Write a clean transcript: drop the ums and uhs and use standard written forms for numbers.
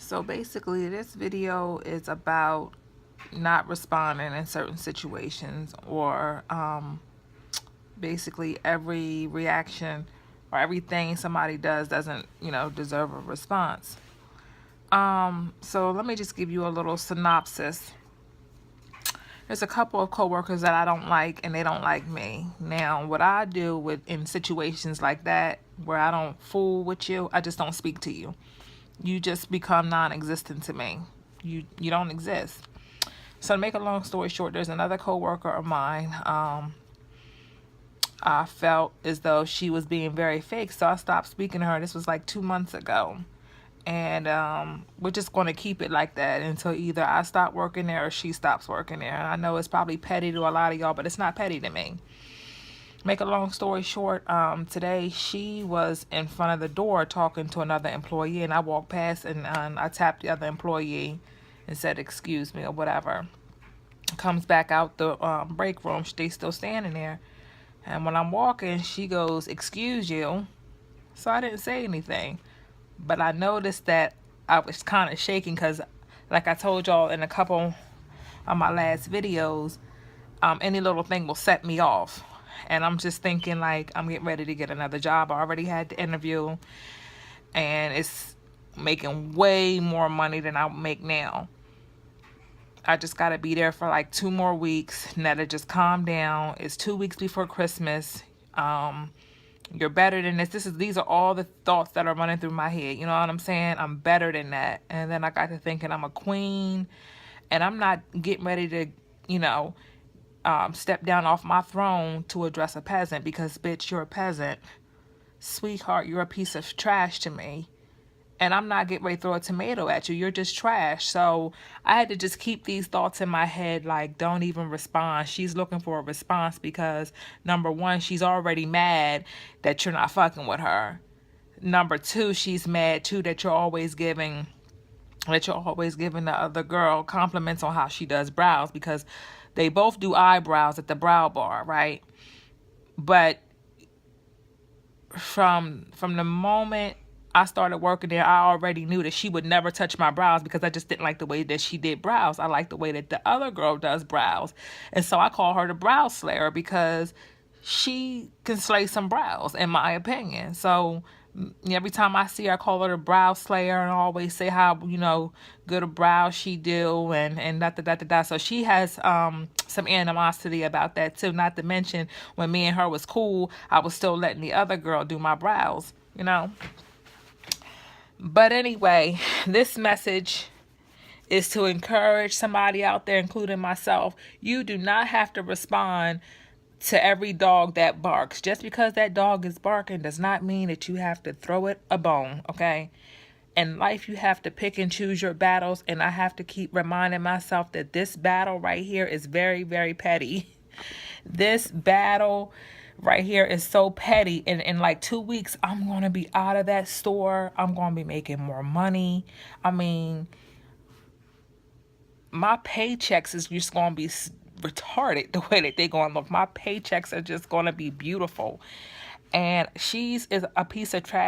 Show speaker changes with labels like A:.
A: So basically, this video is about not responding in certain situations, or basically every reaction or everything somebody does doesn't, deserve a response. So let me just give you a little synopsis. There's a couple of coworkers that I don't like, and they don't like me. Now, what I do in situations like that, where I don't fool with you, I just don't speak to you. You just become non-existent to me. You don't exist. So to make a long story short, there's another coworker of mine. I felt as though she was being very fake, so I stopped speaking to her. This was like 2 months ago. And we're just going to keep it like that until either I stop working there or she stops working there. And I know it's probably petty to a lot of y'all, but it's not petty to me. Make a long story short, today she was in front of the door talking to another employee, and I walked past and I tapped the other employee and said, "Excuse me," or whatever. Comes back out the break room. She's still standing there. And when I'm walking, she goes, "Excuse you." So I didn't say anything. But I noticed that I was kind of shaking because, like I told y'all in a couple of my last videos, any little thing will set me off. And I'm just thinking, like, I'm getting ready to get another job. I already had the interview, and it's making way more money than I make now. I just got to be there for like 2 more weeks. Now to just calm down. It's 2 weeks before Christmas. You're better than this. These are all the thoughts that are running through my head. You know what I'm saying? I'm better than that. And then I got to thinking I'm a queen, and I'm not getting ready to, step down off my throne to address a peasant, because, bitch, you're a peasant. Sweetheart, you're a piece of trash to me. And I'm not getting ready to throw a tomato at you. You're just trash. So I had to just keep these thoughts in my head, like, don't even respond. She's looking for a response because, number one, she's already mad that you're not fucking with her. Number two, she's mad, too, that you're always giving the other girl compliments on how she does brows, because they both do eyebrows at the brow bar, right? But from the moment I started working there, I already knew that she would never touch my brows, because I just didn't like the way that she did brows. I like the way that the other girl does brows. And so I call her the brow slayer, because she can slay some brows, in my opinion. So every time I see her, I call her the brow slayer, and I always say how, good a brow she do, and da. So she has some animosity about that too. Not to mention, when me and her was cool, I was still letting the other girl do my brows, But anyway, this message is to encourage somebody out there, including myself. You do not have to respond to every dog that barks. Just because that dog is barking does not mean that you have to throw it a bone, okay? In life, you have to pick and choose your battles, and I have to keep reminding myself that this battle right here is very, very petty. This battle right here is so petty. And in like 2 weeks, I'm going to be out of that store. I'm going to be making more money. I mean, my paychecks is just going to be retarded the way that they're going to look. My paychecks are just going to be beautiful. And she's is a piece of trash.